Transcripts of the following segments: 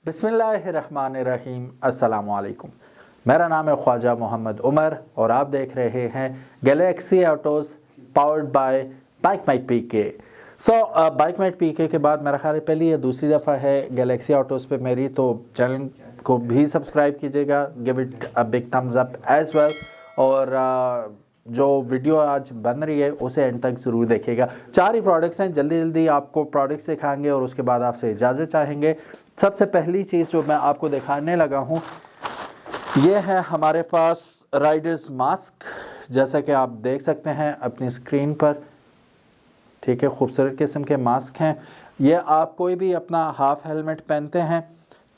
बिस्मिल्लाहिर्रहमानिर्रहीम, अस्सलामुअलैकुम। मेरा नाम है ख्वाजा मोहम्मद उमर और आप देख रहे हैं गैलेक्सी ऑटोज़ पावर्ड बाय बाइकमेट पीके। बाइकमेट पीके के बाद मेरा ख्याल है पहली या दूसरी दफ़ा है गैलेक्सी ऑटोज़ पे मेरी, तो चैनल को भी सब्सक्राइब कीजिएगा, give it a big thumbs up as well. और जो वीडियो आज बन रही है उसे एंड तक ज़रूर देखिएगा। 4 ही प्रोडक्ट्स हैं, जल्दी जल्दी आपको प्रोडक्ट्स दिखाएंगे और उसके बाद आपसे इजाज़त चाहेंगे। सबसे पहली चीज़ जो मैं आपको दिखाने लगा हूँ ये है हमारे पास राइडर्स मास्क, जैसा कि आप देख सकते हैं अपनी स्क्रीन पर। ठीक है, खूबसूरत किस्म के मास्क हैं ये। आप कोई भी अपना हाफ हेलमेट पहनते हैं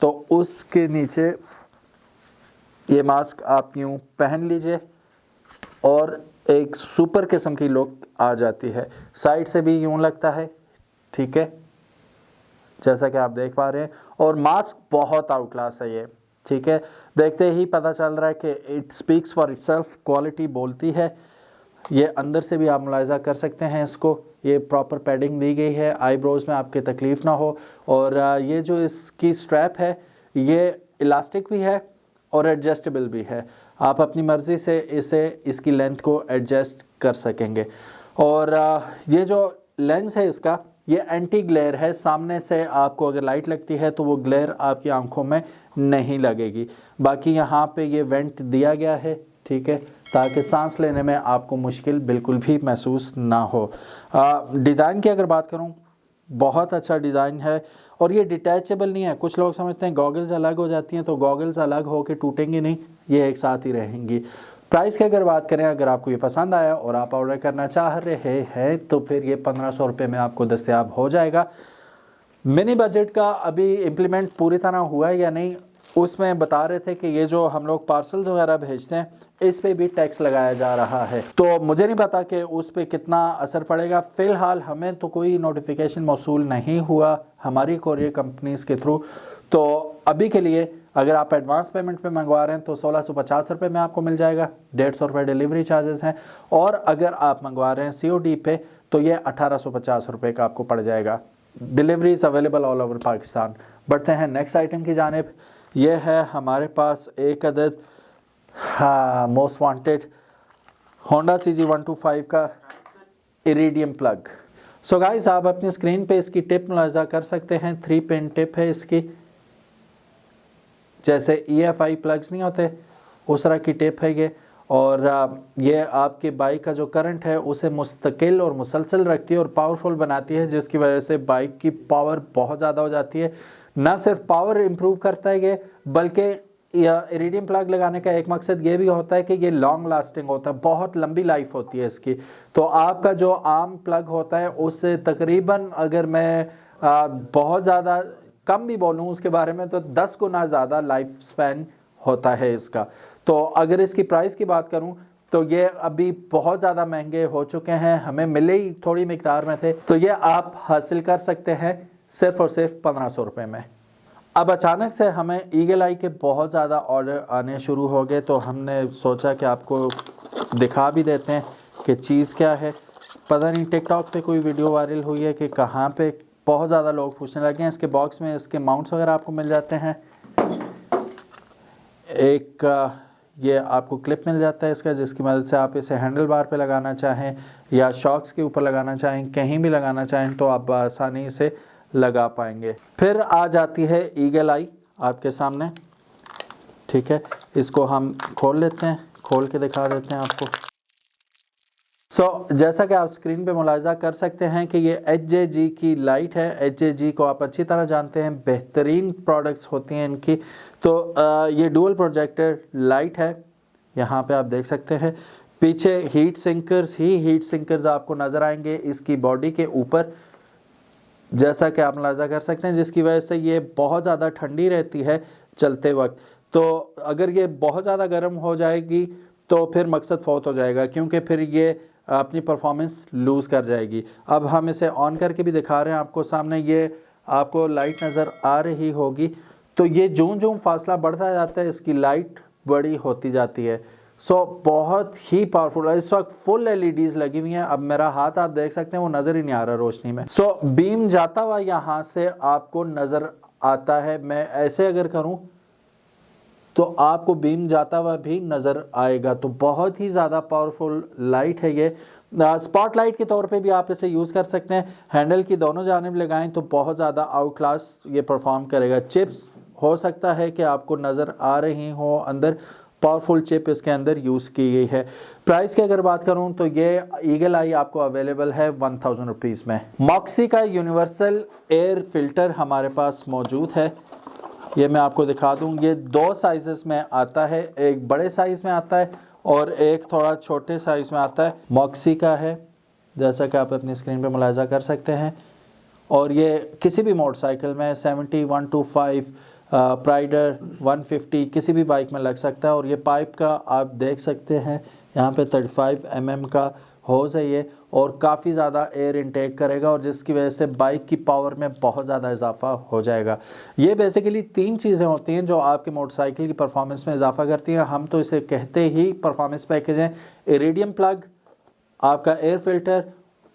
तो उसके नीचे ये मास्क आप यूँ पहन लीजिए और एक सुपर किस्म की लुक आ जाती है। साइड से भी यूँ लगता है, ठीक है, जैसा कि आप देख पा रहे हैं। और मास्क बहुत आउट क्लास है ये, ठीक है, देखते ही पता चल रहा है कि it speaks for itself, quality बोलती है। ये अंदर से भी आप मुलाहिजा कर सकते हैं इसको, ये प्रॉपर पैडिंग दी गई है, आईब्रोज में आपके तकलीफ़ ना हो। और ये जो इसकी स्ट्रैप है ये इलास्टिक भी है और एडजस्टेबल भी है, आप अपनी मर्ज़ी से इसकी लेंथ को एडजस्ट कर सकेंगे। और ये जो लेंस है इसका ये एंटी ग्लेयर है, सामने से आपको अगर लाइट लगती है तो वो ग्लेयर आपकी आंखों में नहीं लगेगी। बाकी यहाँ पे ये वेंट दिया गया है, ठीक है, ताकि सांस लेने में आपको मुश्किल बिल्कुल भी महसूस ना हो। डिज़ाइन की अगर बात करूँ, बहुत अच्छा डिज़ाइन है और ये डिटैचेबल नहीं है। कुछ लोग समझते हैं गॉगल्स अलग हो जाती हैं, तो गॉगल्स अलग होकर टूटेंगी नहीं, ये एक साथ ही रहेंगी। प्राइस की अगर बात करें, अगर आपको ये पसंद आया और आप ऑर्डर करना चाह रहे हैं तो फिर ये 1500 रुपये में आपको दस्तयाब हो जाएगा। मिनी बजट का अभी इम्प्लीमेंट पूरी तरह हुआ है या नहीं, उसमें बता रहे थे कि ये जो हम लोग पार्सल्स वगैरह भेजते हैं इस पे भी टैक्स लगाया जा रहा है, तो मुझे नहीं पता कि उस पे कितना असर पड़ेगा। फ़िलहाल हमें तो कोई नोटिफिकेशन मौसूल नहीं हुआ हमारी कोरियर कंपनीज़ के थ्रू। तो अभी के लिए अगर आप एडवांस पेमेंट पे मंगवा रहे हैं तो 1650 रुपये में आपको मिल जाएगा, 150 रुपये डिलीवरी चार्जेस हैं। और अगर आप मंगवा रहे हैं COD पे तो ये 1850 रुपये का आपको पड़ जाएगा। Delivery is available all over Pakistan. बढ़ते हैं नेक्स्ट आइटम की जानिब। ये है हमारे पास एक अदद मोस्ट वांटेड होंडा CG125 का इरिडियम प्लग। सो गाइस, आप अपनी स्क्रीन पे इसकी टिप मुलाहिजा कर सकते हैं। 3 पिन टिप है इसकी, जैसे EFI प्लग्स नहीं होते उस तरह की टिप है ये। और ये आपके बाइक का जो करंट है उसे मुस्तकिल और मुसलसल रखती है और पावरफुल बनाती है, जिसकी वजह से बाइक की पावर बहुत ज़्यादा हो जाती है। ना सिर्फ पावर इम्प्रूव करता है ये, बल्कि इरिडियम प्लग लगाने का एक मकसद ये भी होता है कि ये लॉन्ग लास्टिंग होता है, बहुत लंबी लाइफ होती है इसकी। तो आपका जो आम प्लग होता है उससे तकरीबन, अगर मैं बहुत ज़्यादा कम भी बोलूँ उसके बारे में, तो 10 गुना ज़्यादा लाइफ स्पैन होता है इसका। तो अगर इसकी प्राइस की बात करूँ तो ये अभी बहुत ज़्यादा महंगे हो चुके हैं, हमें मिले ही थोड़ी मिकदार में थे, तो ये आप हासिल कर सकते हैं सिर्फ और सिर्फ 1500 रुपये में। अब अचानक से हमें ईगल आई के बहुत ज़्यादा ऑर्डर आने शुरू हो गए, तो हमने सोचा कि आपको दिखा भी देते हैं कि चीज़ क्या है। पता नहीं टिकटॉक पे कोई वीडियो वायरल हुई है कि कहाँ पे, बहुत ज़्यादा लोग पूछने लगे हैं। इसके बॉक्स में इसके माउंट्स वगैरह आपको मिल जाते हैं। एक ये आपको क्लिप मिल जाता है इसका, जिसकी मदद से आप इसे हैंडल बार पे लगाना चाहें या शॉक्स के ऊपर लगाना चाहें, कहीं भी लगाना चाहें तो आप आसानी से लगा पाएंगे। फिर आ जाती है ईगल आई आपके सामने, ठीक है, इसको हम खोल लेते हैं, खोल के दिखा देते हैं आपको। जैसा कि आप स्क्रीन पे मुलाहिजा कर सकते हैं कि ये HJG की लाइट है। HJG को आप अच्छी तरह जानते हैं, बेहतरीन प्रोडक्ट्स होती हैं इनकी। तो ये डुअल प्रोजेक्टर लाइट है, यहाँ पे आप देख सकते हैं। पीछे हीट सिंकर्स आपको नज़र आएंगे इसकी बॉडी के ऊपर, जैसा कि आप मुलाहिजा कर सकते हैं, जिसकी वजह से ये बहुत ज़्यादा ठंडी रहती है चलते वक्त। तो अगर ये बहुत ज़्यादा गर्म हो जाएगी तो फिर मकसद फौत हो जाएगा, क्योंकि फिर ये अपनी परफॉर्मेंस लूज़ कर जाएगी। अब हम इसे ऑन करके भी दिखा रहे हैं आपको सामने, ये आपको लाइट नज़र आ रही होगी। तो ये जूं फासला बढ़ता जाता है इसकी लाइट बड़ी होती जाती है। बहुत ही पावरफुल है। इस वक्त फुल LEDs लगी हुई हैं। अब मेरा हाथ आप देख सकते हैं, वो नज़र ही नहीं आ रहा रोशनी में। बीम जाता हुआ यहाँ से आपको नज़र आता है, मैं ऐसे अगर करूं तो आपको बीम जाता हुआ भी नज़र आएगा। तो बहुत ही ज़्यादा पावरफुल लाइट है ये। स्पॉट लाइट के तौर पे भी आप इसे यूज़ कर सकते हैं। हैंडल की दोनों जानिब लगाएं तो बहुत ज़्यादा आउट क्लास ये परफॉर्म करेगा। चिप्स हो सकता है कि आपको नज़र आ रही हो, अंदर पावरफुल चिप इसके अंदर यूज़ की गई है। प्राइस की अगर बात करूं तो ये ईगल आई आपको अवेलेबल है 1000 रुपीज़ में। मॉक्सी का यूनिवर्सल एयर फिल्टर हमारे पास मौजूद है, ये मैं आपको दिखा दूं। ये 2 साइजेस में आता है, एक बड़े साइज़ में आता है और एक थोड़ा छोटे साइज़ में आता है। मॉक्सी का है, जैसा कि आप अपनी स्क्रीन पे मुलाहिजा कर सकते हैं। और ये किसी भी मोटरसाइकिल में 70, 125, प्राइडर 150 किसी भी बाइक में लग सकता है। और ये पाइप का आप देख सकते हैं, यहाँ पे 35 mm का होज़ है ये, और काफ़ी ज़्यादा एयर इनटेक करेगा और जिसकी वजह से बाइक की पावर में बहुत ज़्यादा इजाफा हो जाएगा। ये बेसिकली 3 चीज़ें होती हैं जो आपके मोटरसाइकिल की परफॉर्मेंस में इजाफा करती हैं। हम तो इसे कहते ही परफॉर्मेंस पैकेज हैं। इरिडियम प्लग, आपका एयर फिल्टर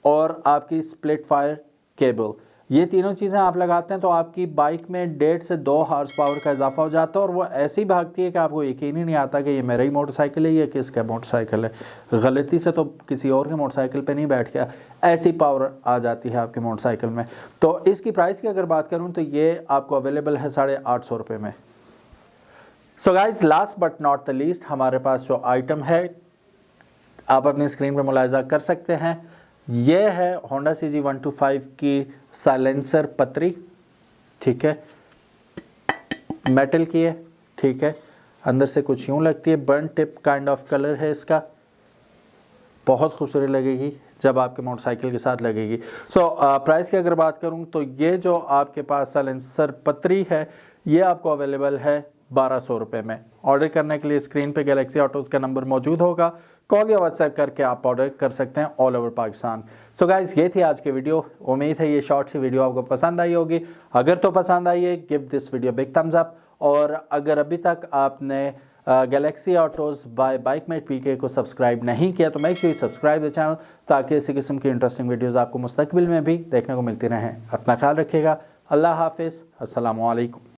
और आपकी स्प्लिट फायर केबल, ये तीनों चीज़ें आप लगाते हैं तो आपकी बाइक में 1.5 से 2 हॉर्स पावर का इजाफा हो जाता है और वो ऐसी भागती है कि आपको यकीन ही नहीं आता कि ये मेरा ही मोटरसाइकिल है, ये किसका मोटरसाइकिल है। गलती से तो किसी और के मोटरसाइकिल पे नहीं बैठ गया, ऐसी पावर आ जाती है आपके मोटरसाइकिल में। तो इसकी प्राइस की अगर बात करूँ तो ये आपको अवेलेबल है 850 रुपये में। So guys, last but not the least, हमारे पास जो आइटम है आप अपनी स्क्रीन पर मुलाहिजा कर सकते हैं, ये है होंडा CG 125 की साइलेंसर पतरी। ठीक है, मेटल की है। ठीक है, अंदर से कुछ यूँ लगती है, burn tip kind of colour है इसका, बहुत खूबसूरत लगेगी जब आपके मोटरसाइकिल के साथ लगेगी। सो प्राइस की अगर बात करूं तो ये जो आपके पास साइलेंसर पतरी है ये आपको अवेलेबल है 1200 रुपये में। ऑर्डर करने के लिए स्क्रीन पे गैलेक्सी ऑटोज़ का नंबर मौजूद होगा, कॉल या व्हाट्सएप करके आप ऑर्डर कर सकते हैं all over Pakistan. So guys, ये थी आज की वीडियो। उम्मीद है ये शॉर्ट सी वीडियो आपको पसंद आई होगी। अगर तो पसंद आई है, give this video big thumbs up. और अगर अभी तक आपने गैलेक्सी ऑटोज़ बाय बाइकमेट PK को सब्सक्राइब नहीं किया तो make sure you subscribe the channel, ताकि इसी किस्म की इंटरेस्टिंग वीडियोज़ आपको मुस्तकबिल में भी देखने को मिलती रहें। अपना ख्याल रखिएगा। अल्लाह हाफिज़, अस्सलामु अलैकुम।